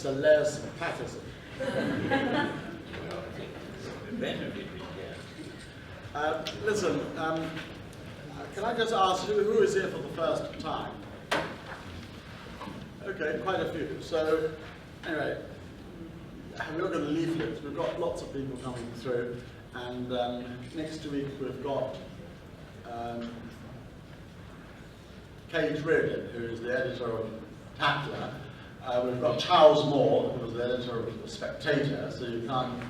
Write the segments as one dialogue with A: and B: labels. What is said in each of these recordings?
A: Sir Les Patterson. Listen, can I just ask who is here for the first time? Okay, quite a few. So, anyway, have a look at the leaflets. We've got lots of people coming through, and next week we've got Kate Reardon, who is the editor of Tatler. We've got Charles Moore, who is the editor of The Spectator, so you can't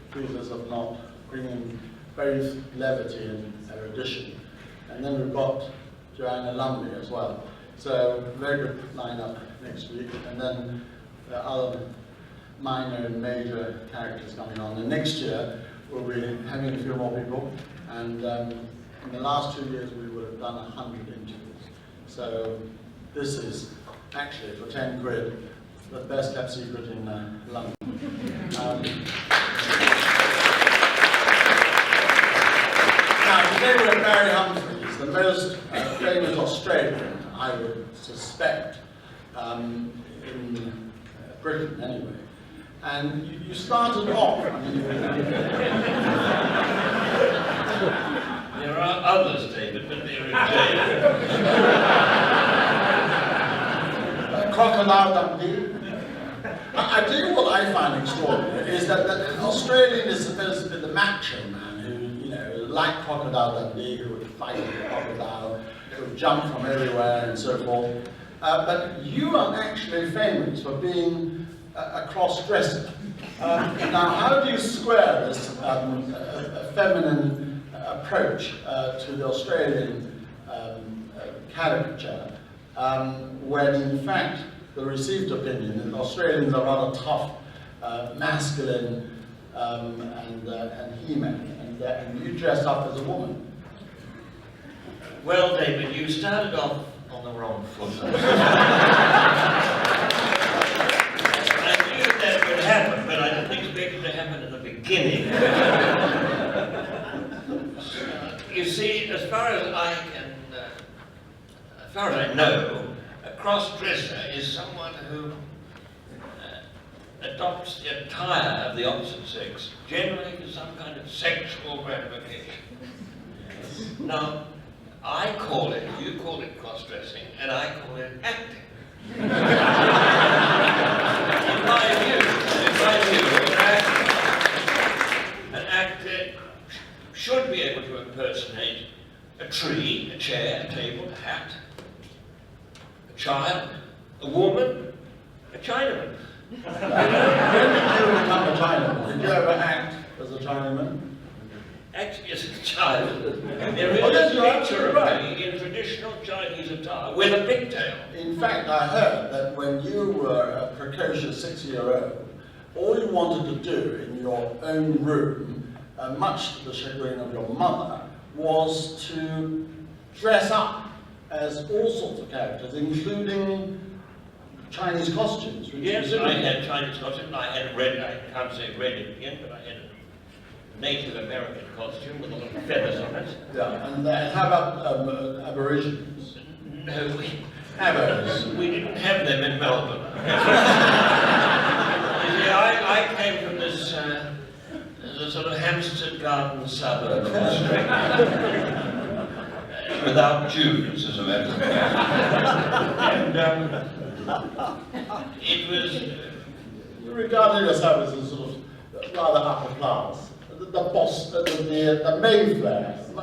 A: accuse us of not bringing both levity and erudition. And then we've got Joanna Lumley as well. So, very good lineup next week. And then there are other minor and major characters coming on. And next year, we'll be having a few more people. And in the last 2 years, we would have done 100 interviews. So, this is actually, for 10 quid, the best kept secret in London. Now, today we're at Barry Humphries, the most famous Australian, I would suspect, in Britain anyway. And you started off, I mean,
B: there are others, David, but they're in jail.
A: Crocodile Dundee. I tell you what I find extraordinary is that an Australian is supposed to be the macho man who, you know, like Crocodile Dundee, who would fight with the crocodile, who would jump from everywhere and so forth. But you are actually famous for being a cross-dresser. Now, how do you square this feminine approach to the Australian caricature when in fact the received opinion is Australians are rather tough, masculine and he-men, and you dress up as a woman?
B: Well, David, you started off on the wrong foot. I knew that would happen, but I didn't expect it to happen at the beginning. You see, as far as I know, a cross-dresser is someone who adopts the attire of the opposite sex, generally for some kind of sexual gratification. Now, I call it, you call it cross-dressing, and I call it acting. In my view, an actor should be able to impersonate a tree, a chair, a table, a hat, a child, a woman, a Chinaman.
A: When did you become a Chinaman? Did you ever act as a Chinaman?
B: Actually, as a child, there is a picture of me in traditional Chinese attire with a pigtail.
A: In fact, I heard that when you were a precocious 6-year-old, all you wanted to do in your own room, much to the chagrin of your mother, was to dress up as all sorts of characters, including Chinese costumes.
B: Yes, I had Chinese costumes. I had a red, I can't say red again, but I had a Native American costume with a lot of feathers on it.
A: Yeah, and how about Aborigines?
B: No,
A: We
B: didn't have them in Melbourne. You see, I came from this the sort of Hampstead Garden suburb of Australia, without Jews, as a matter of fact. And it was...
A: You regarded yourself as a sort of rather upper class. The boss, the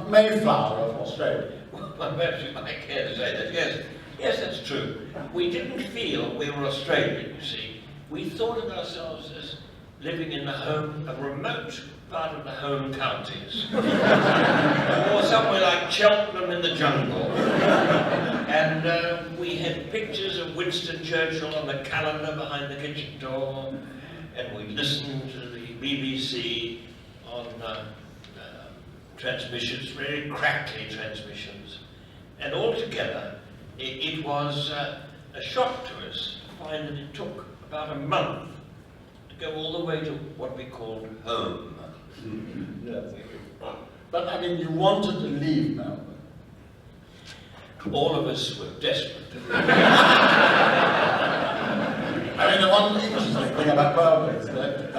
A: Mayflower of Australia.
B: Well, perhaps you might care to say that, yes. Yes, that's true. We didn't feel we were Australian, you see. We thought of ourselves as living in a remote part of the home counties. Or somewhere like Cheltenham in the jungle. And we had pictures of Winston Churchill on the calendar behind the kitchen door. And we listened to the BBC on transmissions, very crackly transmissions. And altogether, it was a shock to us to find that it took about a month to go all the way to what we called home.
A: Yes. But I mean, you wanted to leave Melbourne.
B: All of us were desperate to leave.
A: I mean, mean, one interesting thing about Burma is that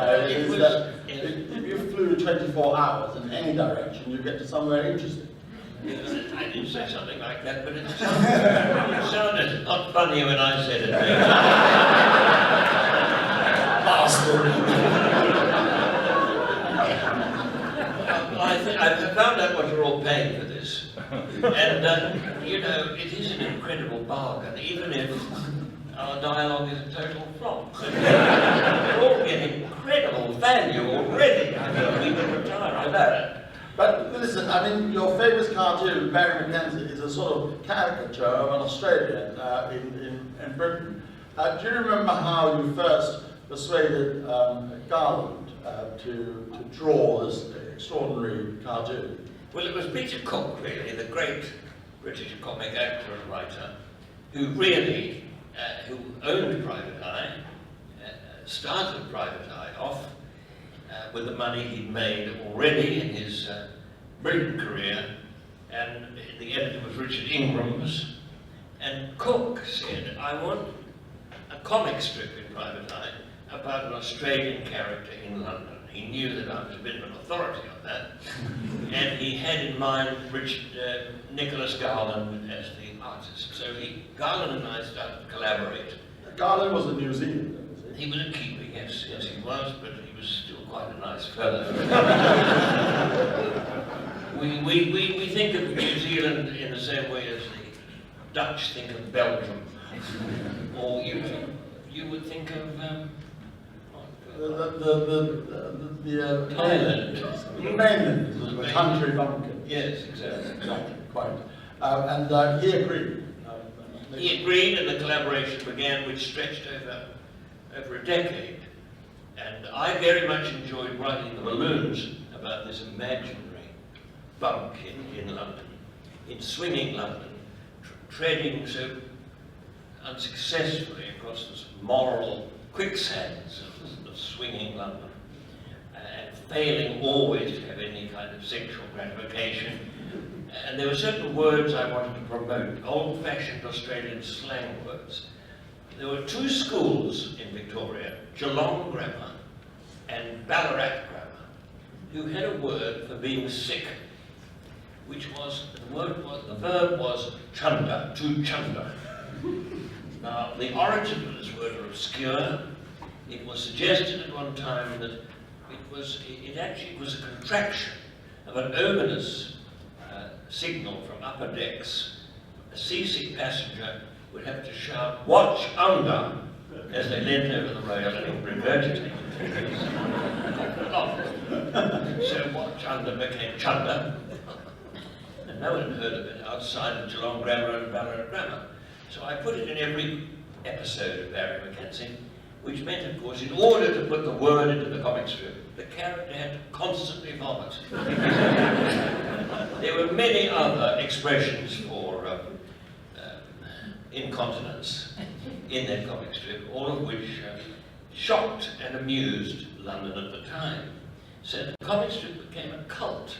A: if you flew 24 hours in any direction, you get to somewhere interesting.
B: I didn't say something like that, but it sounded not funny when I said it.
A: Bastard!
B: I found out what you're all paying for this, and you know, it is an incredible bargain, even if our dialogue is a total flop. We're all getting incredible value already. I mean, we can retire, I know.
A: But listen, I mean, your famous cartoon, Barry McKenzie, is a sort of caricature of an Australian in Britain. Do you remember how you first persuaded Garland to draw this extraordinary cartoon?
B: Well, it was Peter Cook, really, the great British comic actor and writer, who really, who owned Private Eye, started Private Eye off with the money he'd made already in his brilliant career, and the editor was Richard Ingram's, and Cook said, I want a comic strip in Private Eye about an Australian character in London. He knew that I was a bit of an authority on that, and he had in mind Nicholas Garland as the artist. So Garland and I started to collaborate.
A: Garland was a New Zealander, was he?
B: He was a keeper, yes, yes he was, but he was still quite a nice fellow. we think of New Zealand in the same way as the Dutch think of Belgium, or you would think of
A: Thailand, mainland, the country bumpkin.
B: Yes, exactly.
A: Exactly, quite. And he agreed.
B: He agreed, and the collaboration began, which stretched over a decade. And I very much enjoyed writing the balloons about this imaginary bumpkin in London, in swinging London, treading so unsuccessfully across this moral quicksands of swinging London, and failing always to have any kind of sexual gratification. And there were certain words I wanted to promote, old-fashioned Australian slang words. There were two schools in Victoria, Geelong Grammar and Ballarat Grammar, who had a word for being sick, which was, the verb was chunder, to chunder. Now, the origin of this word are obscure. It was suggested at one time that it actually was a contraction of an ominous signal from upper decks. A seasick passenger would have to shout, "Watch under," as they leant over the rail and regurgitated. So watch under became chunder, and no one had heard of it outside of Geelong Grammar and Ballarat Grammar. So I put it in every episode of Barry McKenzie, which meant, of course, in order to put the word into the comic strip, the character had to constantly vomit. There were many other expressions for incontinence in that comic strip, all of which shocked and amused London at the time. So the comic strip became a cult.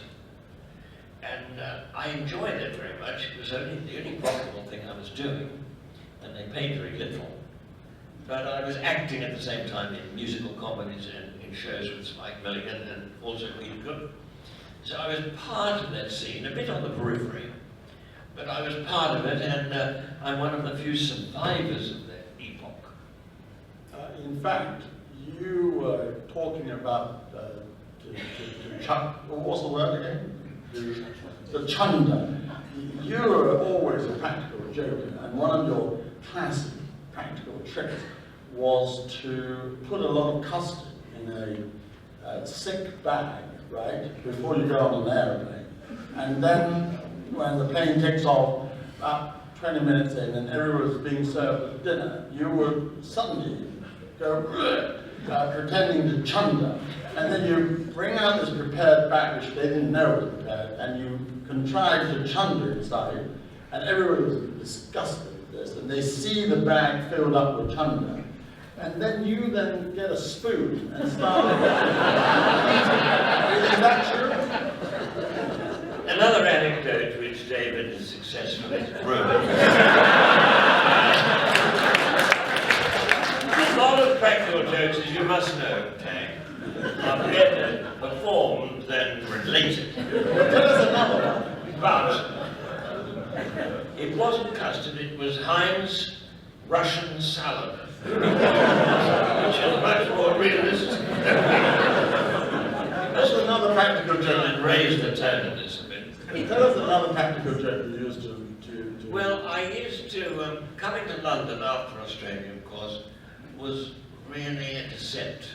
B: And I enjoyed it very much. It was the only profitable thing I was doing, and they paid very little. But I was acting at the same time in musical comedies and in shows with Spike Milligan and also Peter Cook. So I was part of that scene, a bit on the periphery, but I was part of it, and I'm one of the few survivors of that epoch.
A: In fact, you were talking about what was the word again? The chunder. You were always a practical joker, and one of your classic practical tricks was to put a lot of custard in a sick bag, right, before you go on an aeroplane. And then when the plane takes off, about 20 minutes in, and everyone's being served with dinner, you would suddenly go pretending to chunder, and then you bring out this prepared bag, which they didn't know was prepared, and you contrive to chunder inside, and everyone was disgusted with this, and they see the bag filled up with chunder, and then you then get a spoon and start eating. Is that true?
B: Another anecdote which David has successfully ruined. A lot of was no tag, are better performed than related.
A: Tell us another one.
B: But it wasn't custard, it was Heinz Russian salad, which is much more realistic.
A: That's another practical
B: It
A: joke.
B: raised the tone of this a bit.
A: Tell us another practical joke you used to.
B: Well, I used to, coming to London after Australia, of course, was really a descent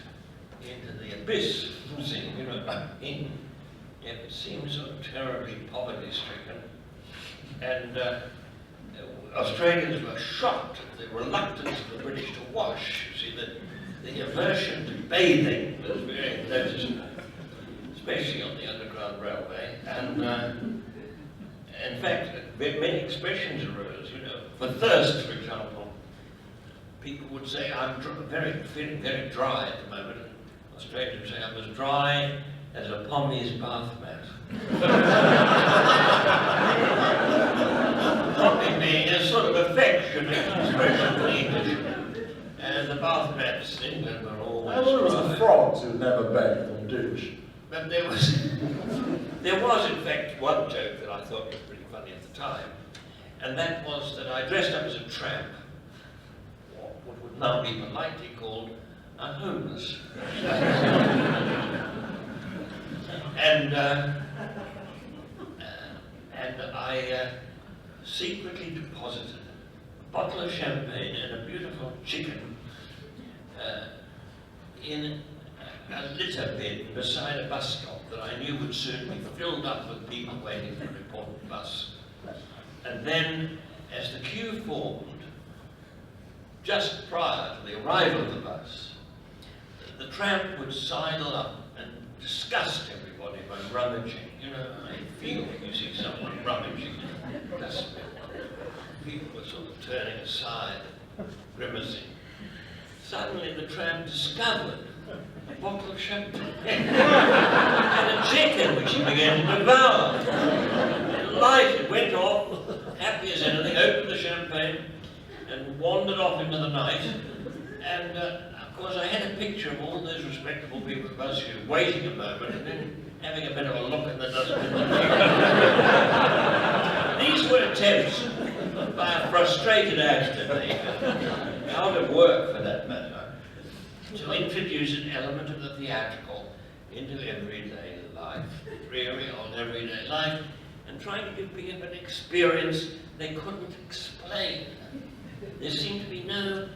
B: into the abyss scene, you know. It seemed so terribly poverty-stricken. And Australians were shocked at the reluctance of the British to wash. You see, the aversion to bathing was very noticeable, especially on the Underground Railway. And in fact, many expressions arose, you know. For thirst, for example, people would say, I'm feeling very dry at the moment. And Australians would say, I'm as dry as a Pommy's bath mat. Pommy being a sort of affectionate expression for English. And the bath mats in England were always
A: I thought it was the frogs who never bathed or douche.
B: But there was in fact one joke that I thought was pretty funny at the time, and that was that I dressed up as a tramp, or what would now be politely called a homeless. And I secretly deposited a bottle of champagne and a beautiful chicken in a litter bin beside a bus stop that I knew would soon be filled up with people waiting for an important bus. And then, as the queue formed, just prior to the arrival of the bus, the tramp would sidle up and disgust everybody by rummaging. You know, I feel when you see someone rummaging in a dustbin. People were sort of turning aside, grimacing. Suddenly the tramp discovered a bottle of champagne and a chicken which he began to devour. Delighted, went off, happy as anything, opened the champagne and wandered off into the night. And of course I had a picture of all those respectable people at the bus queue waiting a moment and then having a bit of a look in the dustbin. These were attempts by a frustrated actor, out of work for that matter, to introduce an element of the theatrical into everyday life, really on everyday life, and trying to give people an experience they couldn't explain. There seemed to be no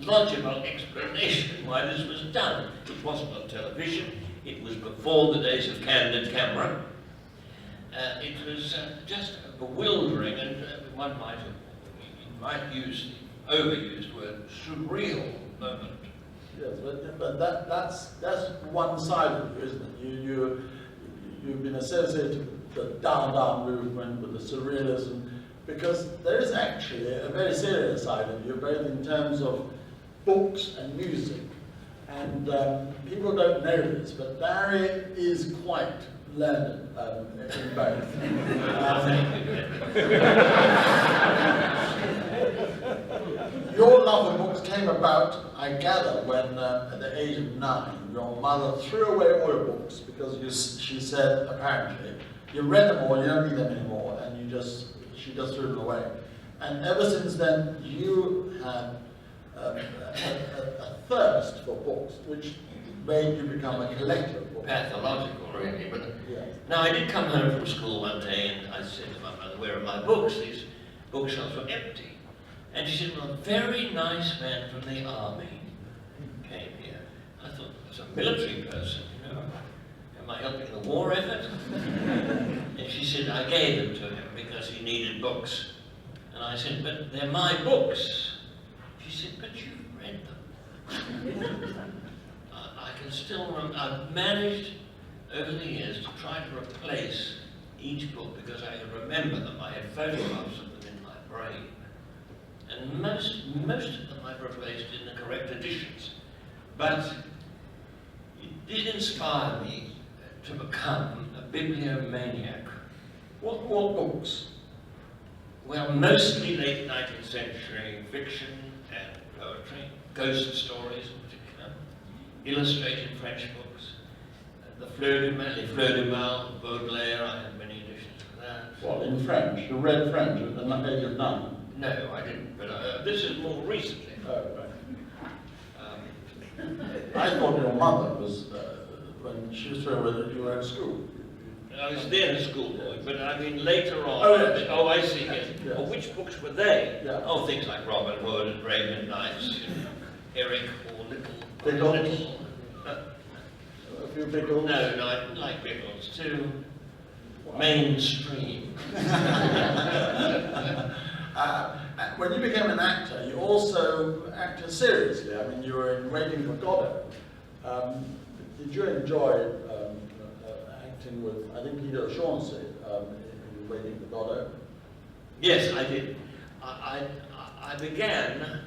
B: logical explanation why this was done. It wasn't on television, it was before the days of candid camera. It was just bewildering, and one might use the overused word surreal moment.
A: Yes, but that's one side of it, isn't it? You've been associated with the Dada movement, with the surrealism, because there is actually a very serious side of you, both in terms of books and music. And people don't know this, but Barry is quite learned in both. Your love of books came about, I gather, when at the age of 9, your mother threw away all your books because she said, apparently, you read them all, you don't need them anymore, and she just threw them away. And ever since then, you had a thirst for books, which made you become a collector of books.
B: Pathological, really. But
A: Yeah.
B: now I did come home from school one day and I said to my mother, where are my books? These bookshelves were empty. And she said, well, a very nice man from the army came here. I thought, as a military person, you know, am I helping the war effort? And she said, I gave them to him because he needed books. And I said, but they're my books. She said, but you've read them. I can still remember, I've managed over the years to try to replace each book because I could remember them. I had photographs of them in my brain. And most of them I've replaced in the correct editions. But it did inspire me to become a bibliomaniac.
A: What books?
B: Well, mostly late 19th century fiction and poetry, ghost stories in particular, illustrated French books. The Fleur de Mal, Baudelaire, I had many editions of that.
A: What, in French? You read French at the age of 9?
B: No, I didn't, but this is more recently.
A: Oh, right. I thought your mother was, when she was through with it, you were at school.
B: I was then a schoolboy, but I mean later on.
A: Oh, yes.
B: Oh, I see. Yes.
A: Yes.
B: Oh, which books were they?
A: Yeah.
B: Oh, things like Robin Hood and Brave Midnights, Eric or
A: Biggles?
B: Little.
A: A few Biggles?
B: No, I didn't like Biggles. Too mainstream.
A: When you became an actor, you also acted seriously. I mean, you were in Waiting for Godot. Did you enjoy acting with, I think, Peter O'Shaughnessy in Waiting for Godot?
B: Yes, I did. I began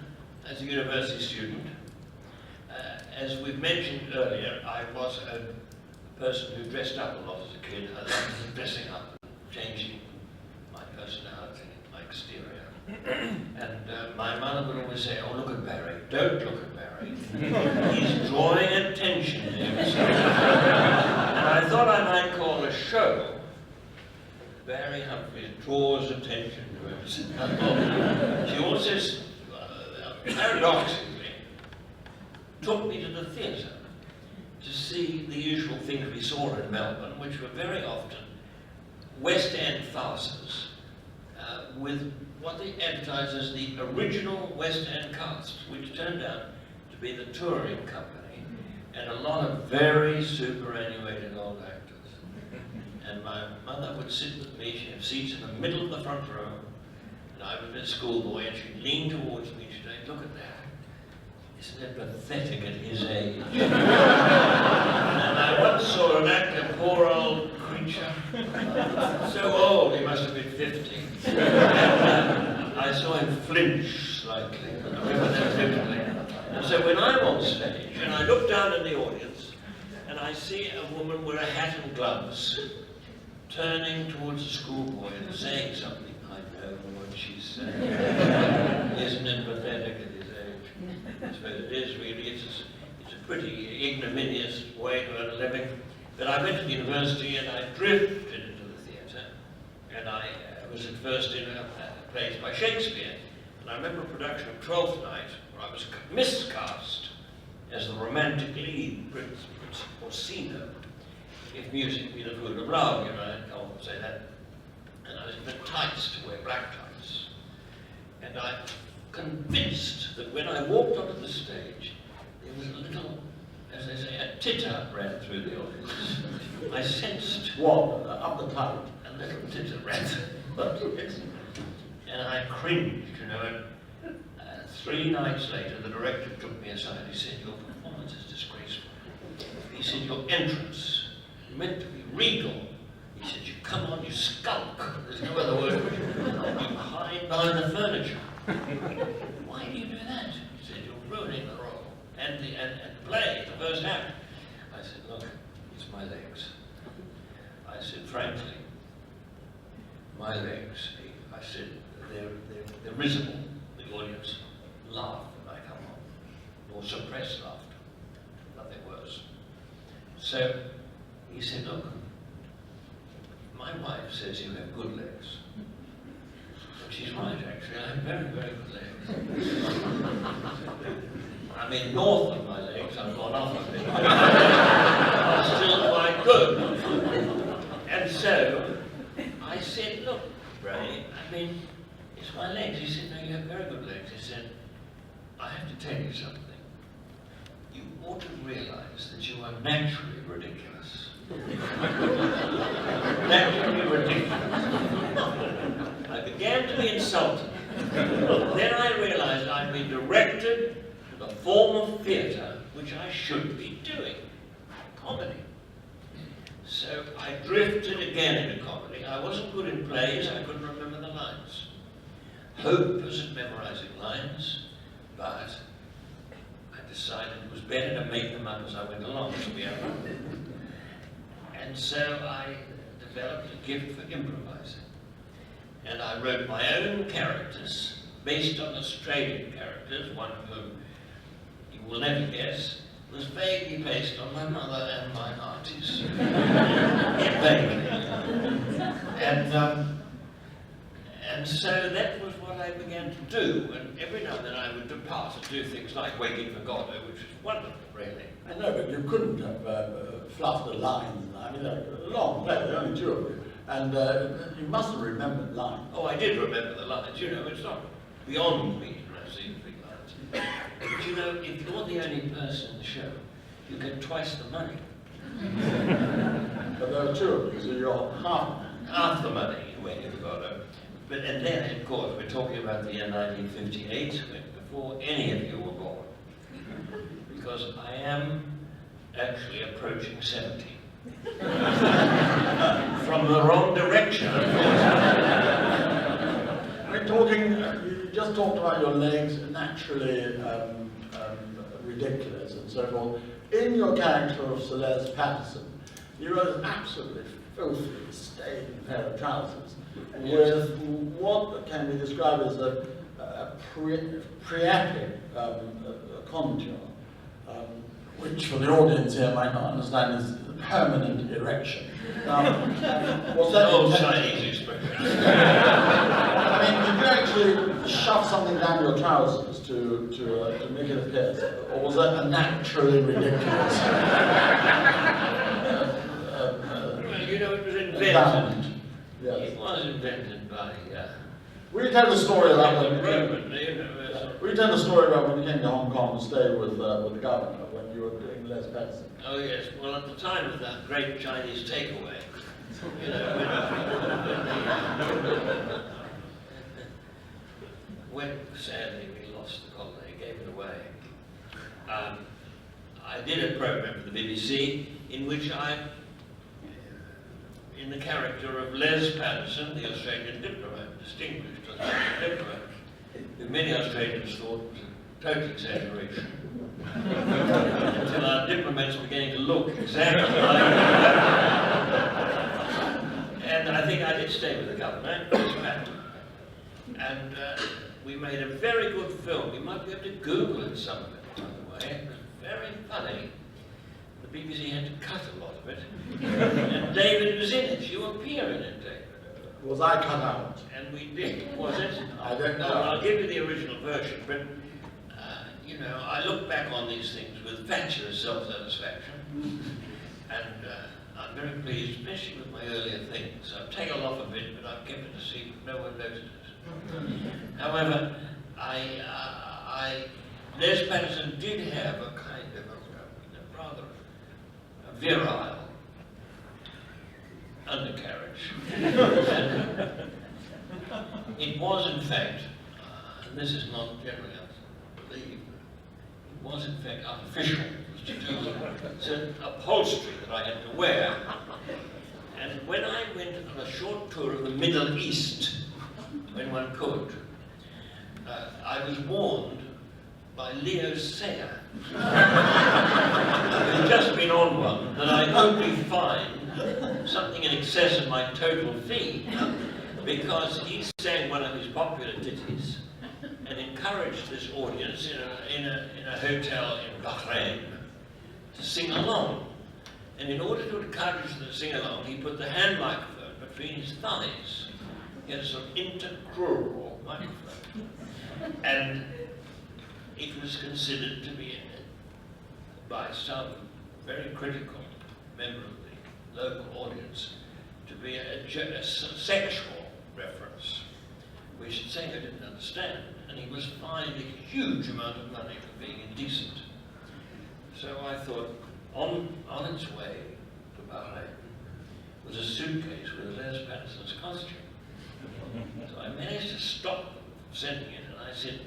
B: as a university student. As we've mentioned earlier, I was a person who dressed up a lot as a kid. I loved dressing up and changing my personality, my exterior. And my mother would always say, "Oh, look at Barry. Don't look at Barry. He's drawing attention to himself." And I thought I might call a show Barry Humphries Draws Attention to Himself. She also, paradoxically, took me to the theatre to see the usual things we saw in Melbourne, which were very often West End farces with what they advertised as the original West End cast, which turned out to be the touring company and a lot of very superannuated old actors. And my mother would sit with me, she'd have seats in the middle of the front row, and I was a schoolboy, and she'd lean towards me and she'd say, "Look at that. Isn't it pathetic at his age?" And I once saw an actor, poor old creature, so old, he must have been 50. And I saw him flinch slightly. I remember that vividly. And so when I'm on stage, and I look down in the audience, and I see a woman with a hat and gloves, turning towards a schoolboy and saying something, I know what she's saying. Isn't it pathetic at his age? I suppose it is really. It's a pretty ignominious way to earn a living. But I went to the university and I drifted into the theatre, and I was at first in plays by Shakespeare. And I remember a production of Twelfth Night where I was miscast as the romantic lead, Prince Orsino. If music be the food of love, you know, I can't say that. And I was given tights to wear black tights. And I'm convinced that when I walked onto the stage, there was a little, as they say, a titter ran through the audience. I sensed
A: What? Up the tight?
B: a little titter ran through the audience. And I cringed, you know. And 3 nights later, the director took me aside. He said, "Your performance is disgraceful." He said, "Your entrance meant to be regal." He said, "You come on, you skulk." There's no other word for it. You hide behind the furniture. "Why do you do that?" He said, "You're ruining the role and the play, the first act." I said, "Look, it's my legs." I said, "Frankly, my legs," I said, they're risible. The audience laugh when I come on, or suppress laughter, nothing worse. So he said, "Look, my wife says you have good legs." And she's right, actually. I have very, very good legs. I mean, north of my legs, I've gone off a bit. Are still quite good. And so I said, "Look, Ray, I mean, it's my legs." He said, "No, you have very good legs." He said, "I have to tell you something. You ought to realize that you are naturally ridiculous." Naturally ridiculous. I began to be insulted. Then I realized I'd been directed to the form of theatre which I should be doing, comedy. So I drifted again into comedy. I wasn't good in plays, I couldn't remember the lines. Hopeless at memorizing lines, but I decided it was better to make them up as I went along, to be honest. And so I developed a gift for improvising. And I wrote my own characters based on Australian characters, one of whom you will never guess, was vaguely based on my mother and my aunties. Vaguely. And so that was what I began to do, and every now and then I would depart and do things like Waiting for Godot, which was wonderful, really.
A: I know, but you couldn't have fluffed the lines. I mean, they're a long play, there are only two of you. And you must have remembered lines.
B: Oh, I did remember the lines. You know, it's not beyond me to have seen big lines. But you know, if you're the only person in the show, you get twice the money.
A: But there are two of you, so you're
B: Half the money in Waiting for Godot. But, and then, of course, we're talking about the year 1958, before any of you were born. Because I am actually approaching 70. From the wrong direction, of course.
A: We're talking, you just talked about your legs, naturally ridiculous and so forth. In your character of Celeste Patterson, you had an absolutely filthy, stained pair of trousers with what can be described as a priapic contour, which for the audience here might not understand is a permanent erection. Was that
B: old Chinese expression?
A: I mean, did you actually shove something down your trousers to make it appear so? Or was that a naturally ridiculous?
B: Well, you know, it was invented.
A: Yes.
B: It was invented by.
A: Will you tell the story about when you
B: Roman,
A: came?
B: you know,
A: Will you tell the story about when you came to Hong Kong to stay with the governor when you were doing Les Patterson?
B: Oh yes. Well, at the time of that great Chinese takeaway, you know, when sadly we lost the colony, gave it away. I did a program for the BBC in which I, in the character of Les Patterson, the Australian diplomat, distinguished Australian diplomat, who many Australians thought was a total exaggeration. Until our diplomats were beginning to look exactly like and I think I did stay with the governor, and we made a very good film. You might be able to Google it some of it, by the way. It was very funny. The BBC had to cut a lot of it. And David was in it. You appear in it, David.
A: Was I cut out?
B: And we did. Was it?
A: I don't know.
B: I'll give you the original version, but you know, I look back on these things with fatuous self-satisfaction, and I'm very pleased, especially with my earlier things. I've taken off a bit, but I've kept it a secret. No one noticed it. However, Les Patterson did have a kind of a rather virile undercarriage. It was, in fact, and this is not generally believed, it was, in fact, artificial. It was to do with certain upholstery that I had to wear. And when I went on a short tour of the Middle East, when one could, I was warned by Leo Sayer, who had just been on one, that I'd only find something in excess of my total fee, because he sang one of his popular ditties and encouraged this audience in a hotel in Bahrain to sing along. And in order to encourage them to sing along, he put the hand microphone between his thighs. He had a sort of intercrural microphone. And it was considered to be, by some very critical member of the local audience, to be a sexual reference, which the singer didn't understand, and he was fined a huge amount of money for being indecent. So I thought, on its way to Bahrain was a suitcase with Les Patterson's costume. So I managed to stop them from sending it, and I said,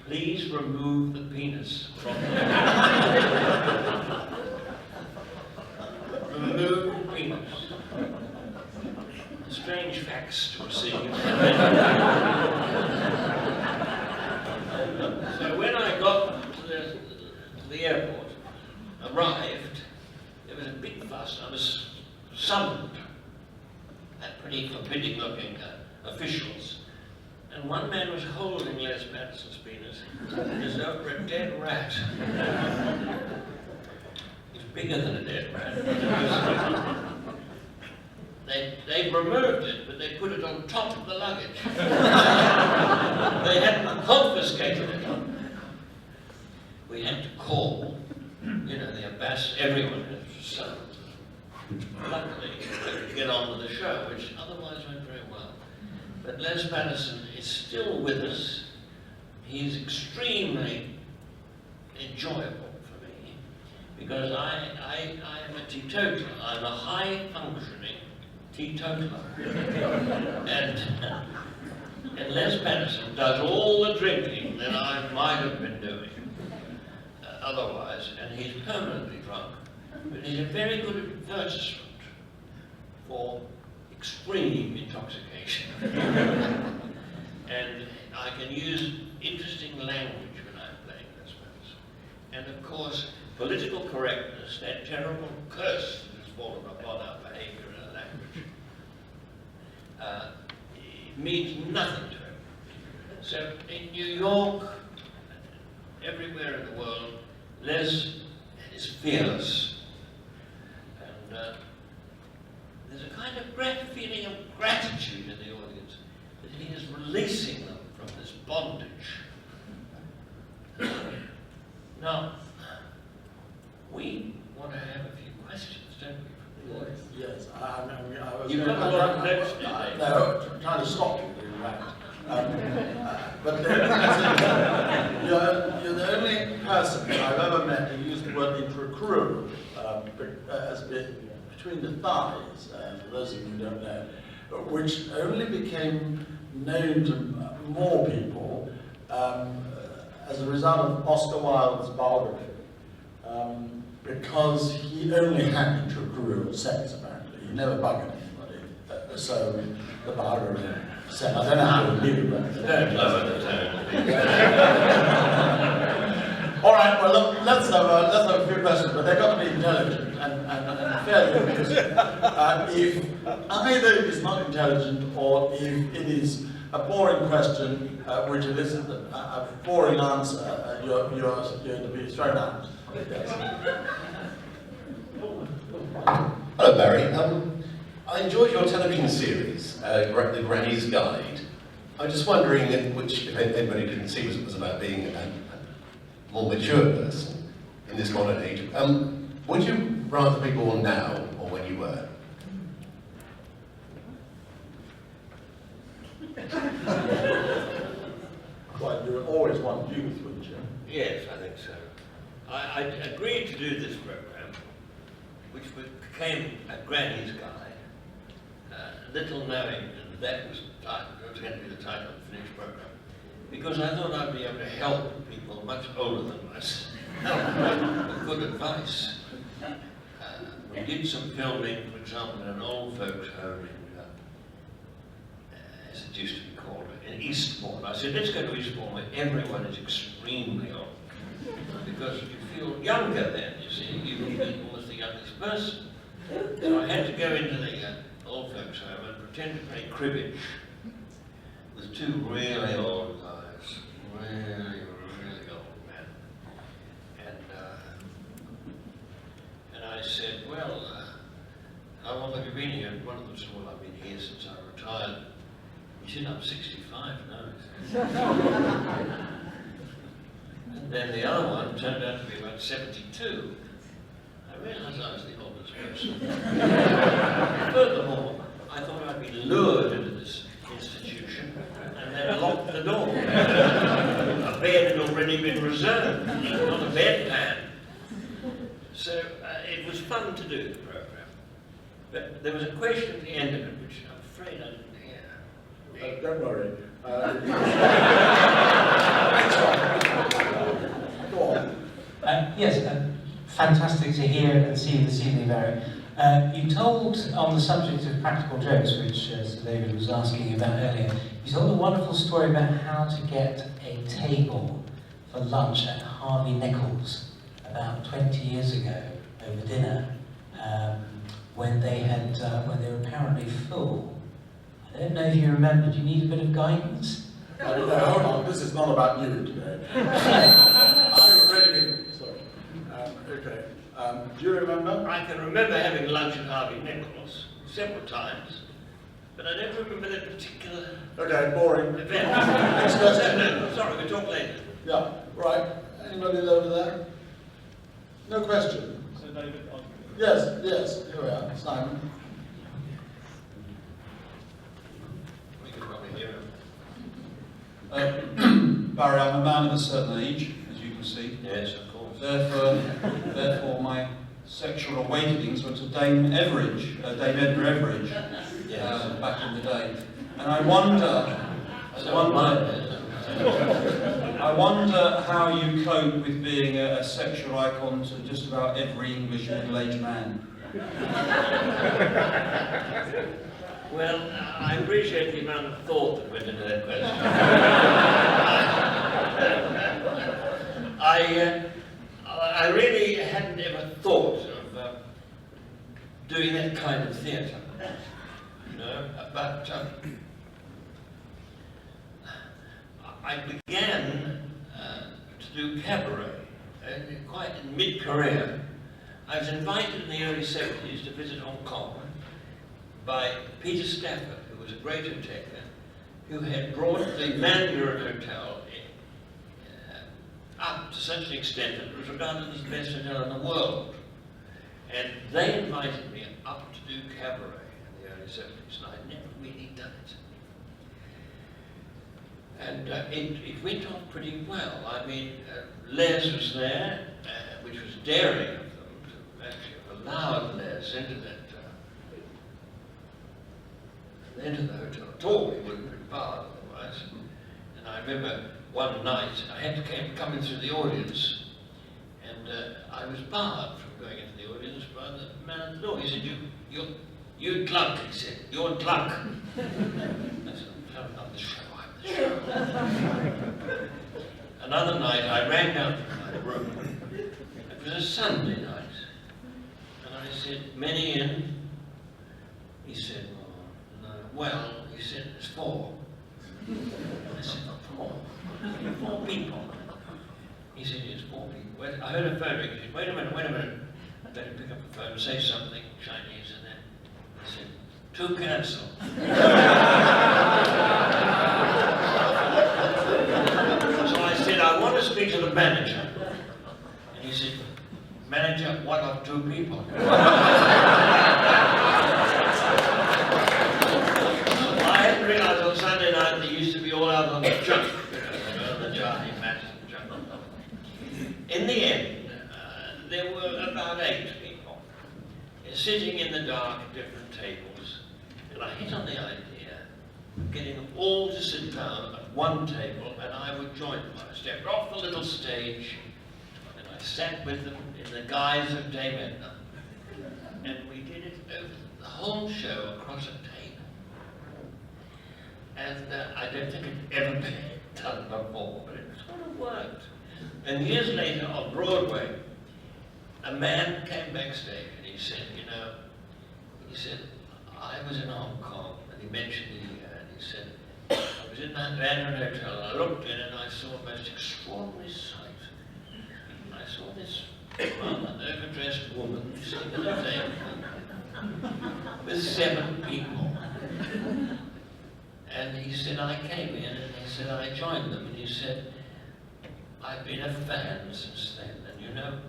B: please remove the penis from the remove the penis. Strange facts to receive. So when I got to the airport, arrived, there was a big fuss. I was summoned at pretty forbidding looking officials. And one man was holding Les Patterson's penis as over a dead rat. bigger than a dead rat. They removed it, but they put it on top of the luggage. They hadn't confiscated it. We had to call, you know, the ambassador, everyone has sons. Luckily, they could get on with the show, which otherwise went very well. But Les Patterson is still with us. He's extremely enjoyable for me, because I am a teetotaler. I'm a high-functioning teetotaler. and Les Patterson does all the drinking that I might have been doing otherwise, and he's permanently drunk. But he's a very good advertisement for extreme intoxication. And I can use interesting language when I'm playing Les Patterson. And of course, political correctness, that terrible curse that has fallen upon our behavior and our language, means nothing to him. So in New York, everywhere in the world, Les is fearless. And there's a kind of feeling of gratitude in the audience that he is releasing them from this bondage. Now, we want to have a few questions, don't we, from the audience?
A: Yes, I was
B: You've got a lot of notes today.
A: No, I'm trying to stop you, in fact. But you're the only person I've ever met who used the word intra-crew as between the thighs, for those of you who don't know, which only became known to more people as a result of Oscar Wilde's biography, because he only had intra-crew sex, apparently. He never bugged anybody. So the biography said, I don't know how he knew, but...
B: Don't lower the tone.
A: All right, well, look, let's have a few questions, but they've got to be intelligent and fair, because if either it is not intelligent or if it is a boring question, which it isn't a boring answer, you're to be thrown out. Yes.
C: Hello, Barry. I enjoyed your television series, The Grannies Guide. I'm just wondering which, if anybody didn't see, was about being a more mature person in this modern age. Would you rather be born now or when you were?
A: Well, you would always want youth, wouldn't you?
B: Yes, I think so. I agreed to do this program, which became a Grannies Guide, little knowing that was going to be the title of the finished program, because I thought I'd be able to help people much older than myself with good advice. We did some filming, for example, in an old folks' home in, as it used to be called, in Eastbourne. I said, let's go to Eastbourne where everyone is extremely old, because you feel younger then, you see, you feel almost the youngest person. So I had to go into the old folks' home and pretend to play cribbage with two really old guys, really old men. And I said, well, how long have you been here? And one of them said, well, I've been here since I retired. He said, I'm 65 now. And then the other one turned out to be about 72. I realized I was the oldest person. Furthermore, I thought I'd be lured into this institution and then locked the door. A bed had already been reserved, not a bedpan. So it was fun to do the program. But there was a question at the end of it, which I'm afraid I didn't hear.
A: Don't worry. Go on.
D: Yes, fantastic to hear and see you this evening, Barry. You told, on the subject of practical jokes, which Sir David was asking you about earlier, you told a wonderful story about how to get a table for lunch at Harvey Nichols about 20 years ago over dinner, when they were apparently full. I don't know if you remember. Do you need a bit of guidance?
A: No, hold on. This is not about you today. I've already been. Sorry. Okay. Do you remember?
B: I can remember having lunch at Harvey Nichols several times, but I don't remember that particular
A: Okay, boring.
B: event.
A: Next question.
B: No, sorry, we'll talk later.
A: Yeah, right. Anybody over there? No question.
E: So David,
A: Yes, yes, here we are, Simon.
B: We can probably hear him.
E: Barry, I'm a man of a certain age, as you can see.
B: Yes, of course.
E: Therefore, my sexual awakenings were to Dame Everage, Dame Edna Everage, back in the day. And I wonder how you cope with being a sexual icon to just about every English middle-aged man.
B: Well, I appreciate the amount of thought that went into that question. I really hadn't ever thought of doing that kind of theatre, you know, but I began to do cabaret quite in mid-career. I was invited in the early 70s to visit Hong Kong by Peter Stafford, who was a great hotelier, who had brought the Mandarin Hotel up to such an extent that it was regarded as the best hotel in the world. And they invited me up to do cabaret in the early 70s, and I'd never really done it. And it went on pretty well. I mean, Les was there, which was daring of them to actually have allowed Les into the hotel at all. He wouldn't have been barred otherwise. And I remember one night I had to come in through the audience, and I was barred from going into the audience by the man at the door. He said, "You're drunk," he said. "You're drunk." I said, "I'm the show, I'm the show." Another night I ran down to my room. It was a Sunday night, and I said, "Many in?" He said, "Oh, no." "Well," he said, "it's 4. I said, "4? 4 people?" He said, "It's 4 people." I heard a phone ring. He said, "Wait a minute. Let him pick up the phone and say something Chinese," and then he said, "To cancel." So I said, "I want to speak to the manager." And he said, "Manager, one of 2 people." I hadn't realized on Sunday night they used to be all out on the junk, the Johnny Madison junk. In the end, there were about 8 people sitting in the dark at different tables, and I hit on the idea of getting them all to sit down at one table, and I would join them. I stepped off the little stage, and I sat with them in the guise of Dame Edna, and we did it over the whole show across a table. And I don't think it'd ever been done before, but it sort of worked. And years later on Broadway, a man came backstage and he said, "I was in Hong Kong," and he mentioned the year, and he said, "I was in that Mandarin Hotel, and I looked in and I saw a most extraordinary sight. I saw this rather overdressed woman sitting at a table with 7 people." And he said, "I came in," and he said, "I joined them," and he said, "I've been a fan since then, and you know,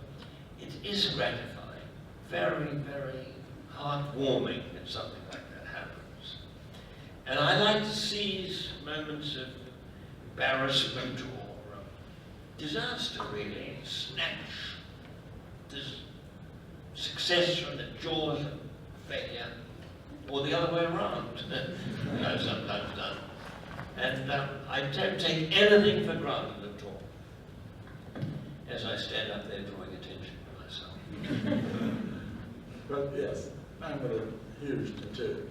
B: it is gratifying, very, very heartwarming that something like that happens. And I like to seize moments of embarrassment or disaster, really, snatch this success from the jaws of failure, or the other way around, I've sometimes done. And I don't take anything for granted at all, as I stand up there drawing attention to myself.
A: But yes, I'm got a huge tattoo.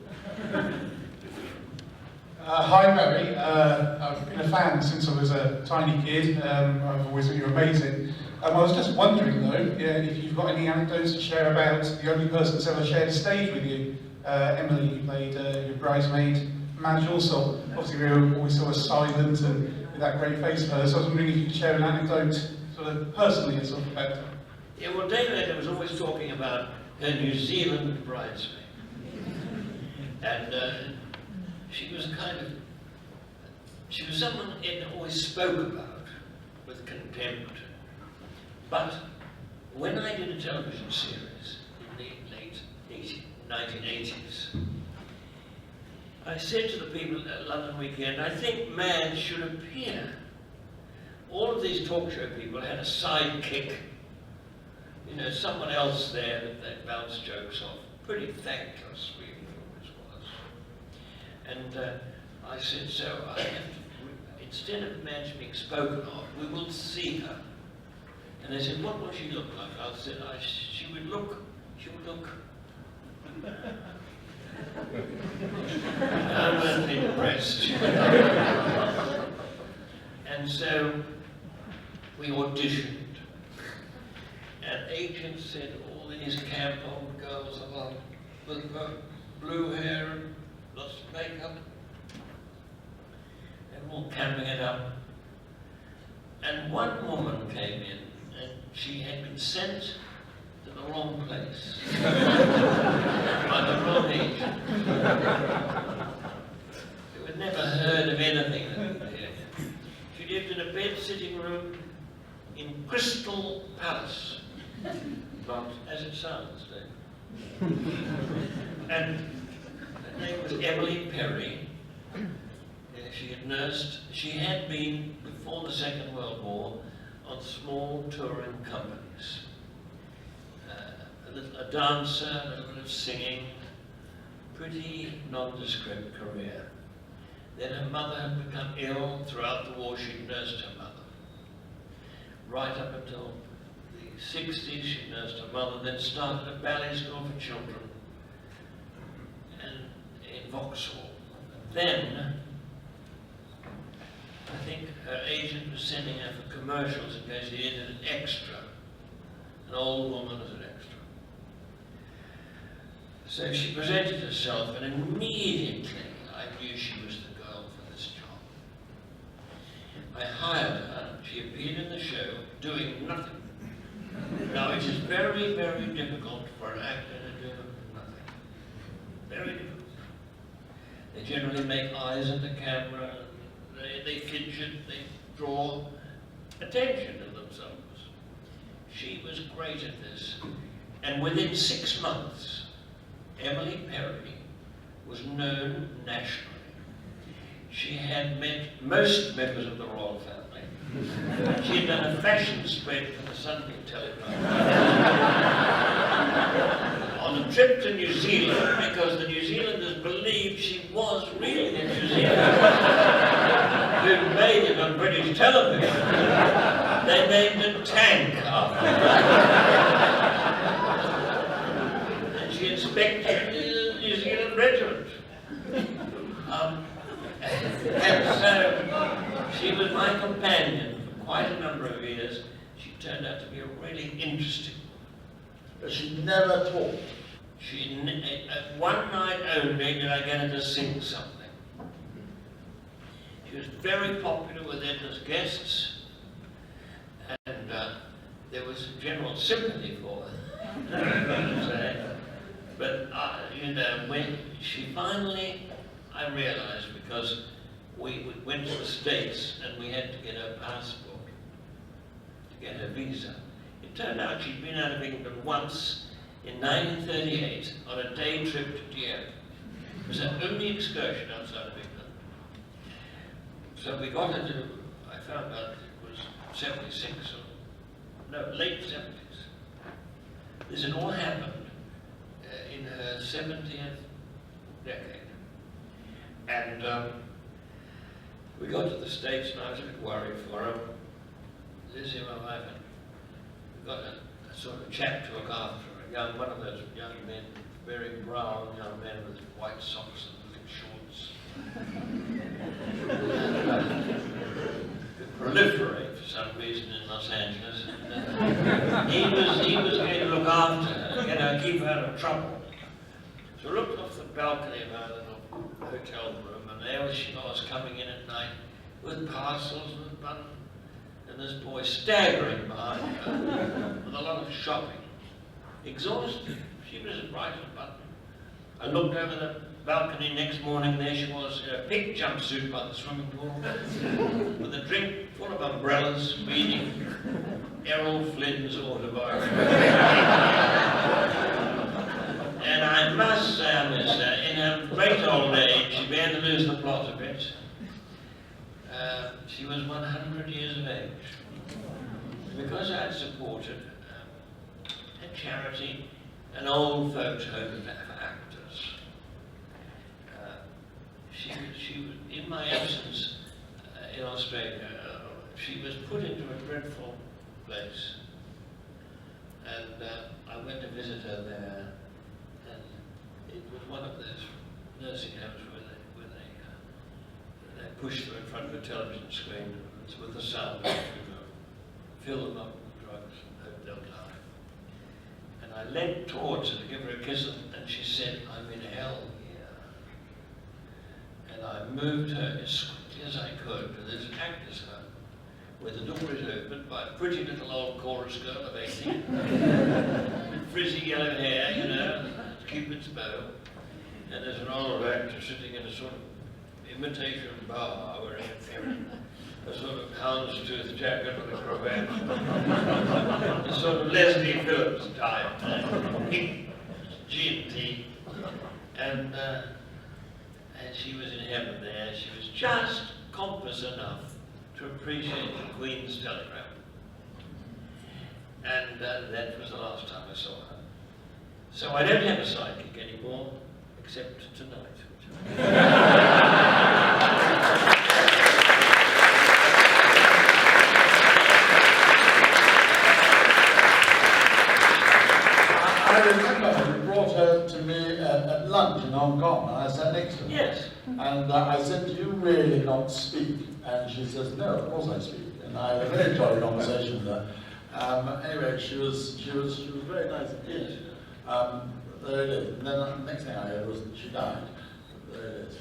F: Hi Barry, I've been a fan since I was a tiny kid. I've always thought you were amazing. I was just wondering though, if you've got any anecdotes to share about the only person that's ever shared a stage with you. Emily, you played your bridesmaid. Madge also, obviously we always saw her silent and with that great face of hers. So I was wondering if you could share an anecdote, sort of personally, sort of about her.
B: Yeah, well, Edna was always talking about her New Zealand bridesmaid. And she was someone Edna always spoke about with contempt. But when I did a television series in the late 1980s, I said to the people at London Weekend, I think man should appear. All of these talk show people had a sidekick, you know, someone else there that they bounce jokes off. Pretty thankless, really, it was. And I said, so I have to, instead of man being spoken of, we will see her. And they said, what will she look like? I said, she would look. I'm only depressed. And so we auditioned. And agents said, all these camp old girls along with blue hair and lots of makeup. And all camping it up. And one woman came in, and she had been sent to the wrong place by the wrong agent. They had never heard of anything that we did. She lived in a bed-sitting room in Crystal Palace, not as it sounds, Dave. And her name was Emily Perry. She had been, before the Second World War, on small touring companies. A dancer, a little bit of singing, pretty nondescript career. Then her mother had become ill. Throughout the war she nursed her mother. Right up until the 60s she nursed her mother, then started a ballet school for children and in Vauxhall. Then I think her agent was sending her for commercials in case he needed an extra, an old woman as an extra. So she presented herself, and immediately I knew she was the girl for this job. I hired her. She appeared in the show doing nothing. Now it is very, very difficult for an actor to do nothing. Very difficult. They generally make eyes at the camera. They fidget, they draw attention to themselves. She was great at this. And within 6 months, Emily Perry was known nationally. She had met most members of the royal family. She had done a fashion spread for the Sunday Telegraph on a trip to New Zealand, because the New Zealanders believed she was really a New Zealander who'd made it on British television. They named a tank after her. And she inspected the New Zealand regiment. And so she was my companion for quite a number of years. She turned out to be a really interesting woman.
A: But she never talked.
B: One night only did I get her to sing something. She was very popular with Edna's guests, and there was general sympathy for her. But you know, when she finally, I realized, because we went to the States and we had to get her passport, to get her visa. It turned out she'd been out of England once in 1938 on a day trip to Dieppe. It was her only excursion outside of England. So we got her to, I found out it was 76 or, no, late 70s. This had all happened in her 70th decade. And we got to the States and I was a bit worried for her. Lizzie, my wife, and we got a sort of chap to look after her, one of those young men, very brown young men with white socks and big shorts. Proliferate for some reason in Los Angeles. And, he was going to look after her, you know, keep her out of trouble. So I looked off the balcony of our little hotel room, and there she was coming in at night with parcels and and this boy staggering behind her with a lot of shopping. Exhausted. She was as bright as a button. I looked over the balcony next morning, there she was in a pink jumpsuit by the swimming pool, with a drink full of umbrellas, reading Errol Flynn's autobiography. And I must say, I miss her. In her great old age, she began to lose the plot a bit. She was 100 years of age. Because I had supported a charity, an old folks' home for actors, she was, in my absence in Australia, she was put into a dreadful place. And I went to visit her there, and it was one of those nursing homes where they push them in front of a television screen with the sound, fill them up with drugs and hope they'll die. And I leant towards her to give her a kiss, and she said, "I'm in hell here." And I moved her as quickly as I could to this actor's home, where the door is opened by a pretty little old chorus girl of 18, with frizzy yellow hair, you know, Cupid's bow. And there's an old actor sitting in a sort of imitation bar wearing a sort of houndstooth jacket with a cravat, a sort of Leslie Phillips type, pink G&T, and she was in heaven there. She was just compass enough to appreciate the Queen's telegram, and that was the last time I saw her. So I don't have a sidekick anymore, except tonight.
A: I remember you brought her to me at lunch in Hong Kong, and I sat next to her.
B: Yes.
A: And I said, "Do you really not speak?" And she says, "No, of course I speak." And I had a very jolly conversation with her. Anyway, she was very nice indeed. There it is. And then the next thing I heard was that she died. There it is.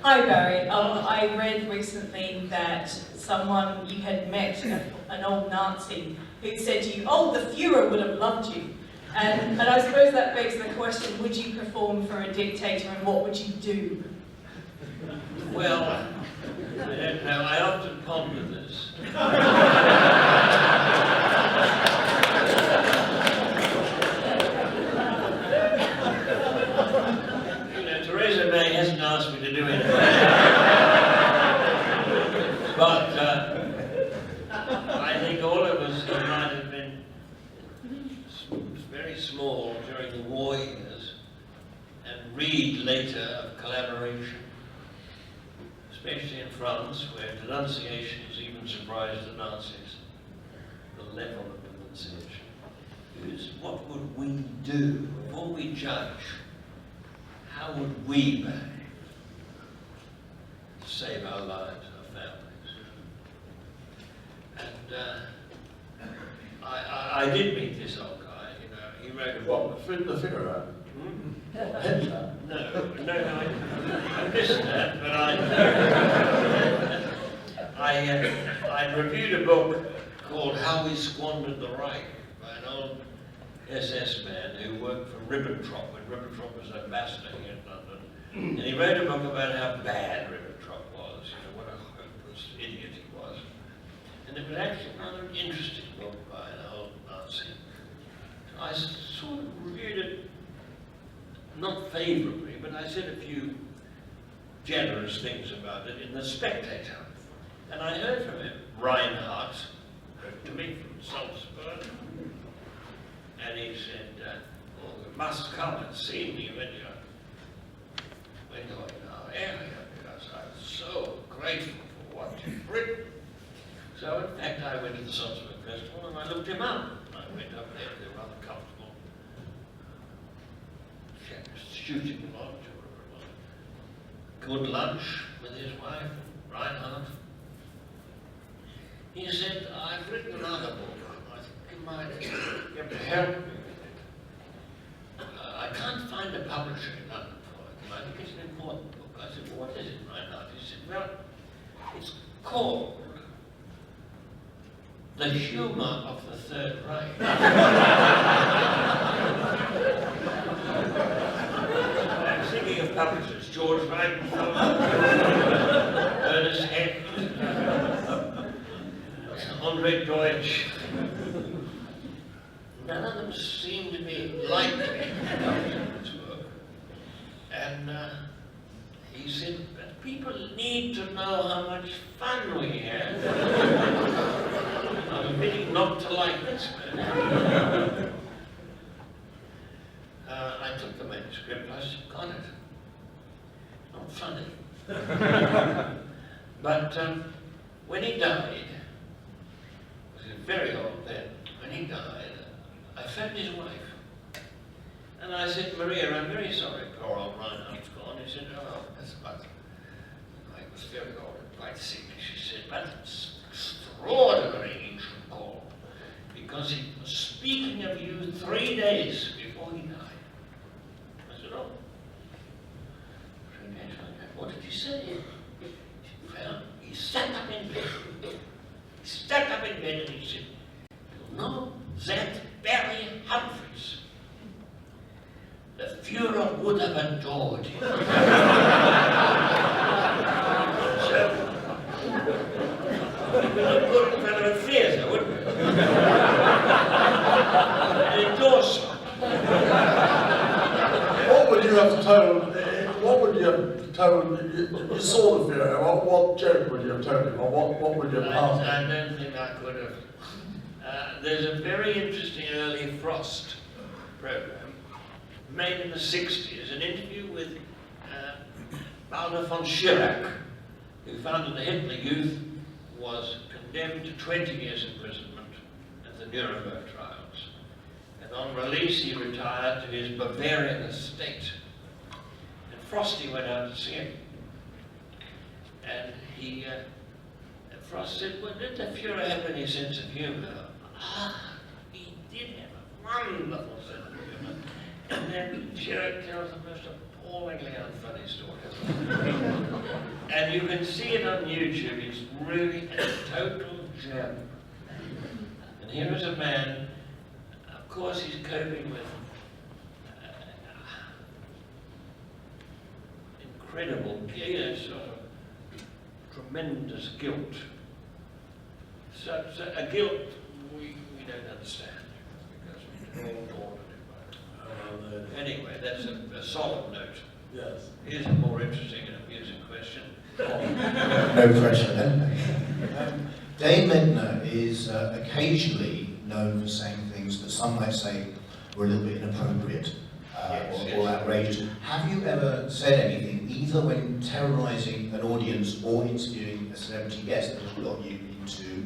G: Hi Barry, I read recently that you had met an old Nazi who said to you, "Oh, the Fuhrer would have loved you." And I suppose that begs the question, would you perform for a dictator and what would you do?
B: Well, I don't know. I often ponder this. Theresa May hasn't asked me to do anything. But I think all of us who might have been very small during the war years and read later of collaboration, especially in France, where denunciations even surprised the Nazis, the level of denunciation, is what would we do before we judge? How would we behave to save our lives, our families? And I did meet this old guy, you know, he wrote a book.
A: What, the Fuhrer? Hitler?
B: No, I missed that, but I reviewed a book called How We Squandered the Reich by an old SS man who worked for Ribbentrop when Ribbentrop was ambassador here in London. And he wrote a book about how bad Ribbentrop was, you know, what a hopeless idiot he was. And it was actually another interesting book by an old Nazi. So I sort of reviewed it, not favourably, but I said a few generous things about it in The Spectator. And I heard from him, Reinhardt, wrote to me from Salzburg, and he said, "Oh, you must come and see me when you're in our area, because I'm so grateful for what you've written." So in fact I went to the Salzburg Festival and I looked him up. I went up there with a rather comfortable shooting lodge or a good lunch with his wife, Reinhardt. He said, "I've written another book. I think you might be able to help me with it. I can't find a publisher in London for it. I think it's an important book." I said, "Well, what is it, Reinhardt?" He said, "Well, It's called The Humour of the Third Reich. I'm thinking of publishers, George Wright, Ernest Heck, Andre Deutsch. None of them seem to be likely to this work. And he said, but people need to know how much fun we had. I'm beginning not to like this man. I took the manuscript, I said, got it. Not funny. But when he died, he was very old then, when he died, I phoned his wife. And I said, Maria, I'm very sorry poor old Reinhardt's gone. He said, oh, that's but I was very old and quite sick. She said, but it's extraordinary, ancient Paul, because he was speaking of you 3 days before he died. I said, oh, 3 days like that. What did he say? Well, he sat up in bed. He sat up in bed and he said, you know that Barry Humphries, the Führer would have adored him. So, we would put him in front of a theatre, wouldn't we? An endorsement.
A: What would you have told, what would you have told, you saw the Führer, what joke would you have told him, or what would you have asked him?
B: I don't think I could have. There's a very interesting early Frost program made in the 60s, an interview with Walter von Schirach, who founded the Hitler Youth, was condemned to 20 years imprisonment at the Nuremberg trials. And on release he retired to his Bavarian estate. And Frosty went out to see him. And he, Frost said, well, did the Führer have any sense of humor? Ah, he did have a wonderful sense of humor. And then Schirach tells the most appallingly unfunny story. And you can see it on YouTube. It's really a total gem. And here is a man, of course he's coping with incredible, sort of tremendous guilt. So a guilt we don't understand, because we don't all order it. Anyway, that's a solemn note.
A: Yes.
B: Here's a more interesting and amusing question.
H: No pressure then. Dame Edna is occasionally known for saying things that some might say were a little bit inappropriate or outrageous. Have you ever said anything, either when terrorising an audience or interviewing a celebrity guest, that has got you into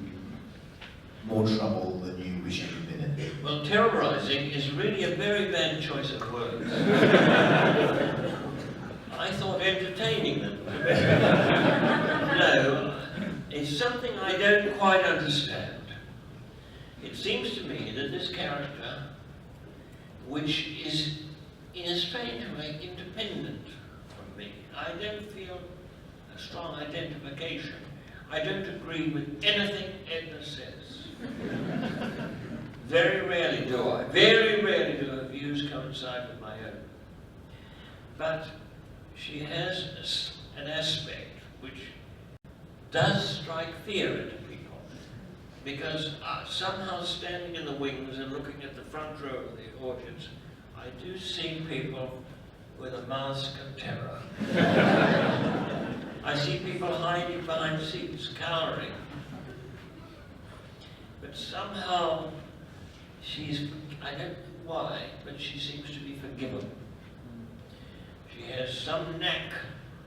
H: more trouble than you wish you'd been in?
B: Well, terrorising is really a very bad choice of words. I thought entertaining them. No, it's something I don't quite understand. It seems to me that this character, which is in a strange way independent from me, I don't feel a strong identification. I don't agree with anything Edna says. Very rarely do I. Very rarely do her views coincide with my own. But she has an aspect which does strike fear into people, because somehow standing in the wings and looking at the front row of the audience, I do see people with a mask of terror. I see people hiding behind seats, cowering. But somehow she's, I don't know why, but she seems to be forgiven. She has some knack,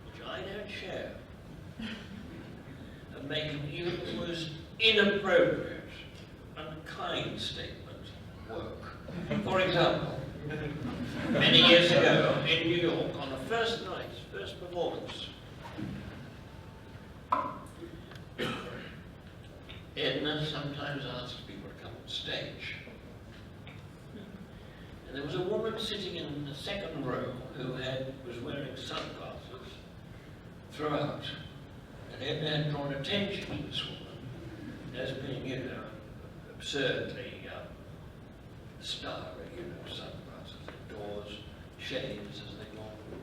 B: which I don't share, of making even the most inappropriate, unkind statement work. For example, many years ago in New York, on the first night, first performance, Edna sometimes asked people to come on stage. And there was a woman sitting in the second row who was wearing sunglasses throughout. And Edna had drawn attention to this woman as being, you know, absurdly starry, you know, sunglasses, doors, shades as they call them.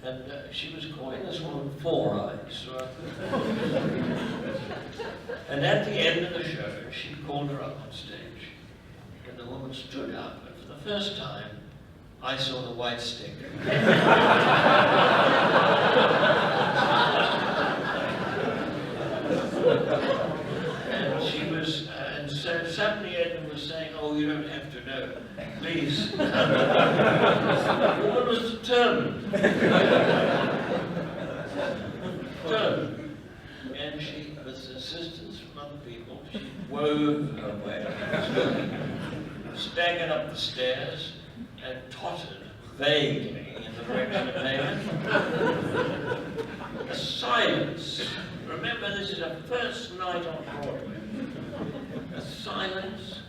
B: And she was calling this woman Four Eyes. And at the end of the show, she called her up on stage. And the woman stood up, and for the first time, I saw the white stick. And she was, and so suddenly Edna was saying, "Oh, you don't have to know, please." The woman was determined. Determined. And she, with assistance from other people, she wove her way, staggered up the stairs, and tottered vaguely in the direction of David. A silence. Remember, this is a first night on Broadway. A silence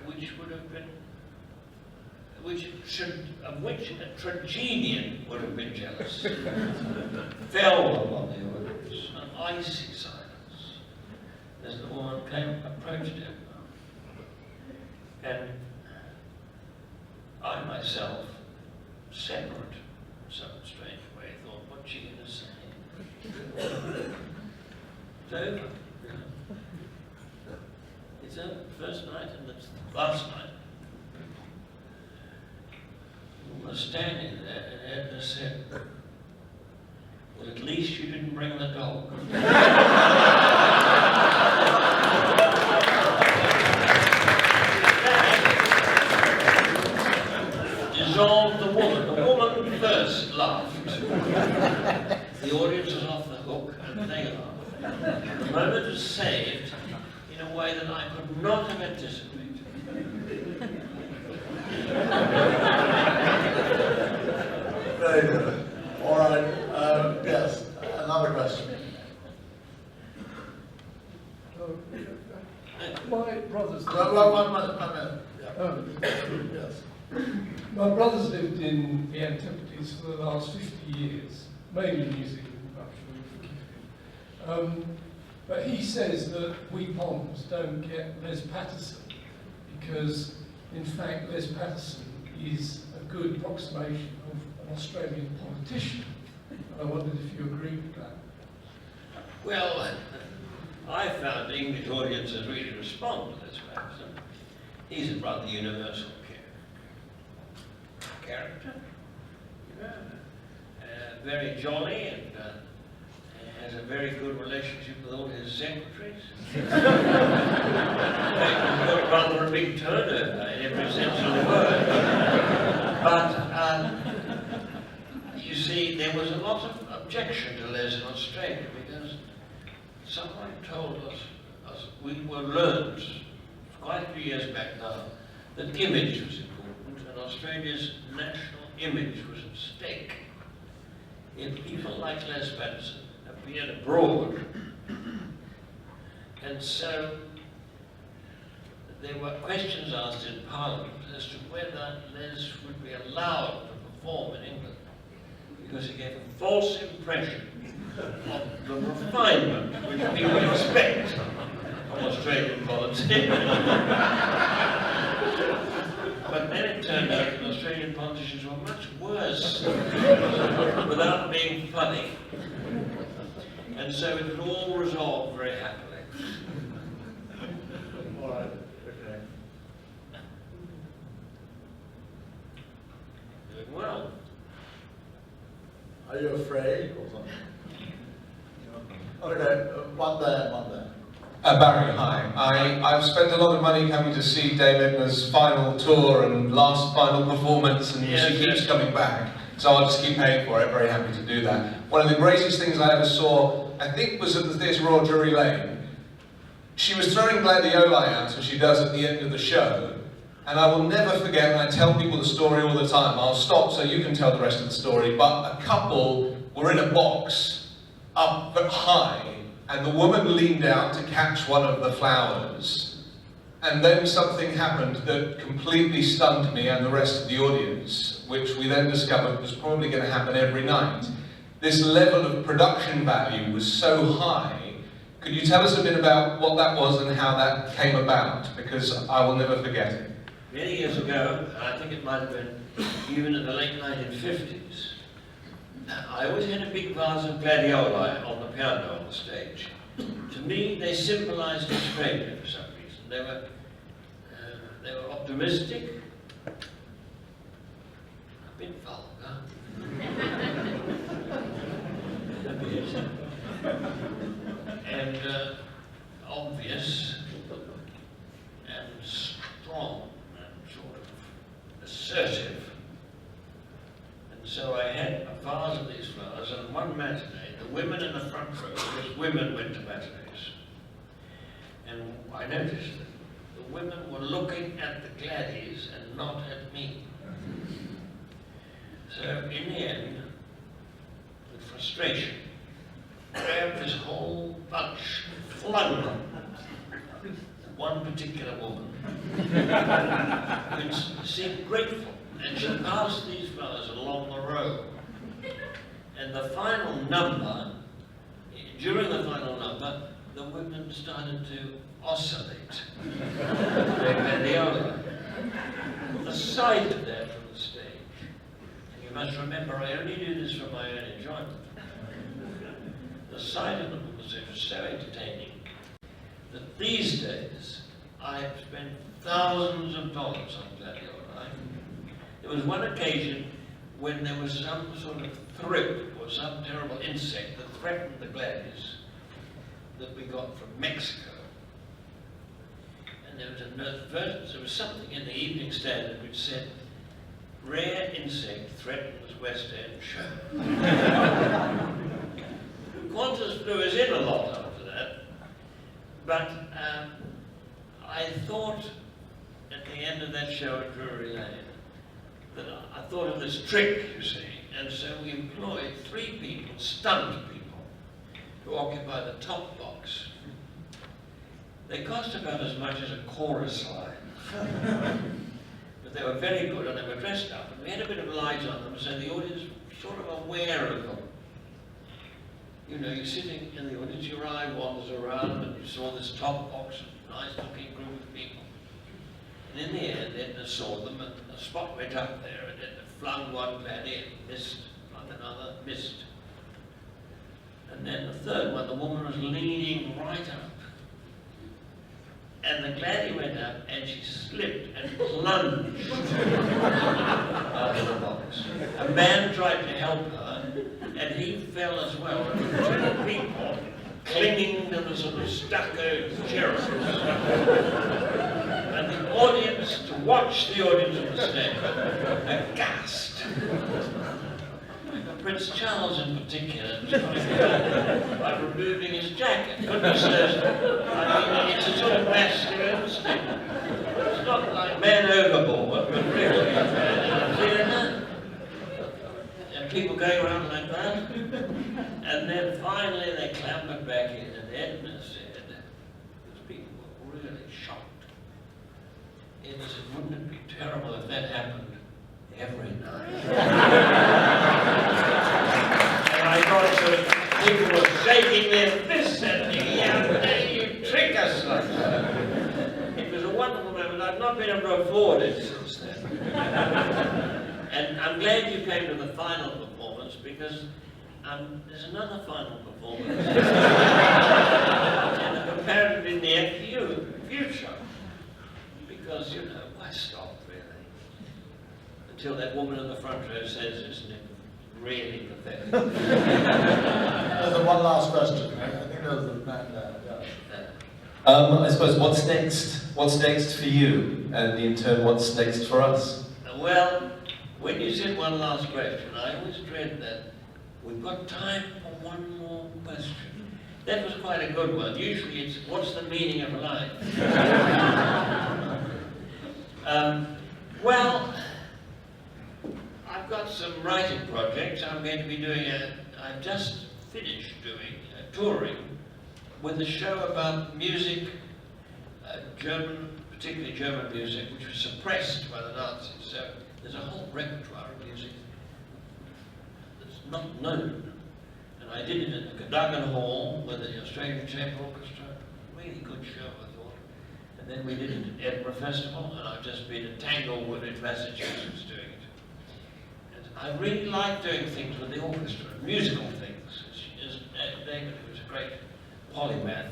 B: which would have been, of which a tragedian would have been jealous. Fell upon the audience, an icy silence, as the woman approached him. And I myself, separate in some strange way, thought, what's she going to say? It's over. It's over. First night and it's the last night. We were standing there and Edna said, "Well, at least you didn't bring the dog." Dissolved the woman. The woman first laughed. The audience was off the hook and they laughed. The moment was saved in a way that I could not have anticipated.
A: Very good. All right. Yes, another question.
I: My brothers.
A: Well, one minute. Yeah.
I: Oh.
A: Yes.
I: My brother's lived in the Antipodes for the last 50 years, mainly New Zealand, I'm sure you'll forgive him. But he says that we Poms don't get Les Patterson because, in fact, Les Patterson is a good approximation of an Australian politician. And I wondered if you agree with that.
B: Well, I found the English audiences really respond to this Patterson. He's a rather universal character, you know, very jolly and has a very good relationship with all his secretaries. He's got rather a big turnover in every sense of the word. But you see, there was a lot of objection to Les in Australia because someone told us we were learned quite a few years back now that image was important and Australia's national image was at stake. If people like Les Patterson appeared abroad, and so there were questions asked in Parliament as to whether Les would be allowed to perform in England, because he gave a false impression of the refinement which people expect from Australian politics. But then it turned out that Australian politicians were much worse without being funny. And so it was all resolved very happily.
A: All right. Okay.
B: Doing well.
A: Are you afraid or something? Okay. One there.
J: Barry, hi. I've spent a lot of money coming to see Dame Edna's final tour and last final performance, and
B: Yes,
J: she keeps
B: yes.
J: coming back. So I'll just keep paying for it. Very happy to do that. One of the greatest things I ever saw, I think, was at the Theatre Royal Drury Lane. She was throwing gladioli out, as she does at the end of the show. And I will never forget, and I tell people the story all the time. I'll stop so you can tell the rest of the story. But a couple were in a box up but high, and the woman leaned out to catch one of the flowers. And then something happened that completely stunned me and the rest of the audience, which we then discovered was probably going to happen every night. this level of production value was so high. Could you tell us a bit about what that was and how that came about? Because I will never forget it.
B: Many years ago, and I think it might have been even in the late 1950s, I always had a big vase of gladioli on the piano on the stage. To me, they symbolized Australia for some reason. They were optimistic, a bit vulgar, a bit, and obvious, and strong, and sort of assertive. And so I had a vase of these flowers, and one matinee, the women in the front row, because women went to matinees, and I noticed that the women were looking at the Gladdies and not at me. So in the end, with frustration, I grabbed this whole bunch, flung them at one particular woman, who seemed grateful, and she passed these flowers along the row. And the final number, during the final number, the women started to oscillate their gladioli. The sight of that from the stage, and you must remember I only do this for my own enjoyment, the sight of them was so entertaining that these days I have spent thousands of dollars on gladioli. There was one occasion when there was some sort of thrip or some terrible insect that threatened the Gladdies that we got from Mexico. And there was there was something in the Evening Standard which said, "Rare insect threatens West End show." Qantas flew us in a lot after that, but I thought at the end of that show at Drury Lane that I thought of this trick, you see, and so we employed 3 people, stunt people, to occupy the top box. They cost about as much as a chorus line, but they were very good and they were dressed up, and we had a bit of light on them, so the audience was sort of aware of them. You know, you're sitting in the audience, your eye wanders around, and you saw this top box of nice-looking group of people. And in the end, Edna saw them, and the spot went up there, and Edna flung one Gladdy and missed, flung another, missed. And then the third one, the woman was leaning right up. And the Gladdy went up, and she slipped and plunged out of the box. A man tried to help her, and he fell as well. And there were 2 people clinging to the sort of stucco cherubs. And the audience, to watch the audience on the stage, aghast. Prince Charles in particular was trying by removing his jacket. Goodness knows, I mean, it's a sort of masculine instinct. It's not like man overboard, but really, and people going around like that. And then finally they clambered back in, and Edna said, because people were really shocked, Edna said, "Wouldn't it be terrible if that happened every night?" And I got to, people were shaking their fists at me, "How dare you trick us like that?" It was a wonderful moment. I've not been able to afford it since then. And I'm glad you came to the final performance, because there's another final performance in a comparatively near future. Because, you know, why stop, really? Until that woman in the front row says, "Isn't it really pathetic?"
A: There's one last question. I think there's a man there. Yeah.
C: I suppose, what's next? What's next for you? And in turn, what's next for us?
B: Well, when you said one last question, I always dread that we've got time for one more question. That was quite a good one. Usually it's, what's the meaning of life? Well, I've got some writing projects. I'm going to be doing I've just finished doing touring with a show about music, particularly German music, which was suppressed by the Nazis. So there's a whole repertoire of music that's not known I did it at the Cadogan Hall with the Australian Chamber Orchestra. Really good show, I thought. And then we did it at Edinburgh Festival, and I've just been at Tanglewood in Massachusetts doing it. And I really like doing things with the orchestra, musical things, as David, who's a great polymath,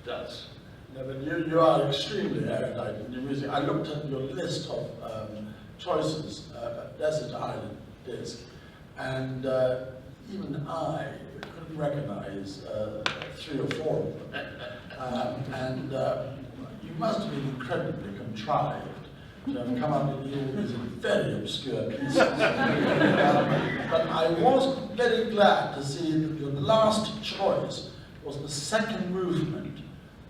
B: does.
A: No, but you are extremely erudite in your music. I looked at your list of choices at Desert Island Disc, and even I couldn't recognize 3 or 4 of them. And you must have been incredibly contrived to have come up with all these very obscure pieces. But I was very glad to see that your last choice was the second movement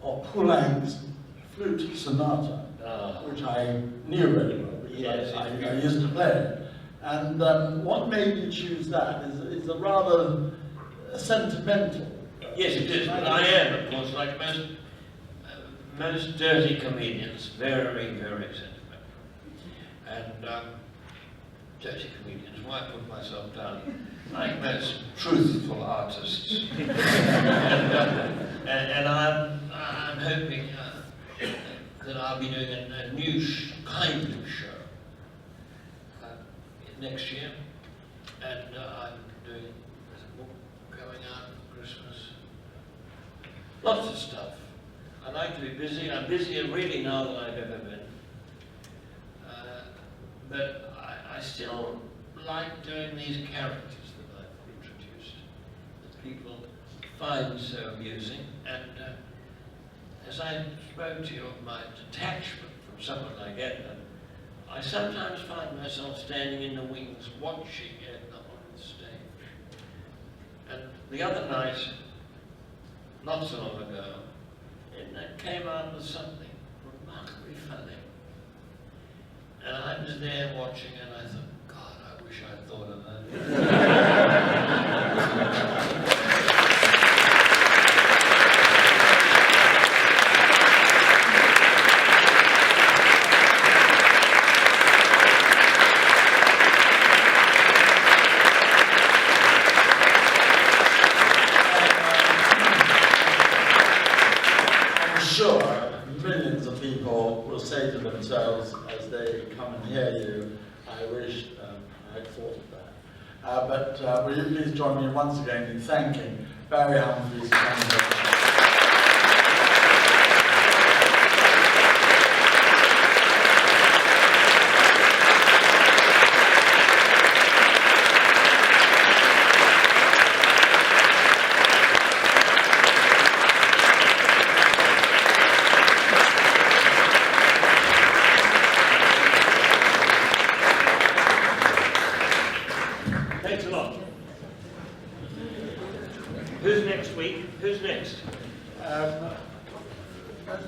A: of Poulenc's Flute Sonata, which I knew very well because
B: Yes,
A: I used to play it. And what made you choose that is a rather sentimental.
B: Yes, it is, but I am, of course, like most dirty comedians, very, very sentimental. And dirty comedians, why put myself down? Like most truthful artists. and I'm hoping that I'll be doing a new kind of show next year. And I'm doing a book going out for Christmas. Lots of stuff. I like to be busy. I'm busier really now than I've ever been. But I still like doing these characters that I've introduced, that people find so amusing. And as I spoke to you of my detachment from someone like Edna, I sometimes find myself standing in the wings watching Edna on the stage. And the other night, not so long ago, Edna came out with something remarkably funny. And I was there watching and I thought, God, I wish I'd thought of that.
A: Millions of people will say to themselves as they come and hear you, I wish I'd thought of that. But will you please join me once again in thanking Barry Humphries for coming here.
B: Thanks a lot. Who's next week? Who's next?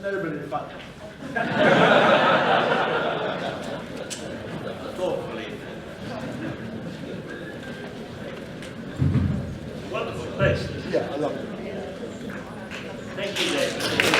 A: Nobody fun.
B: Thoughtfully. Wonderful place.
A: Yeah, I love it.
B: Thank you, David.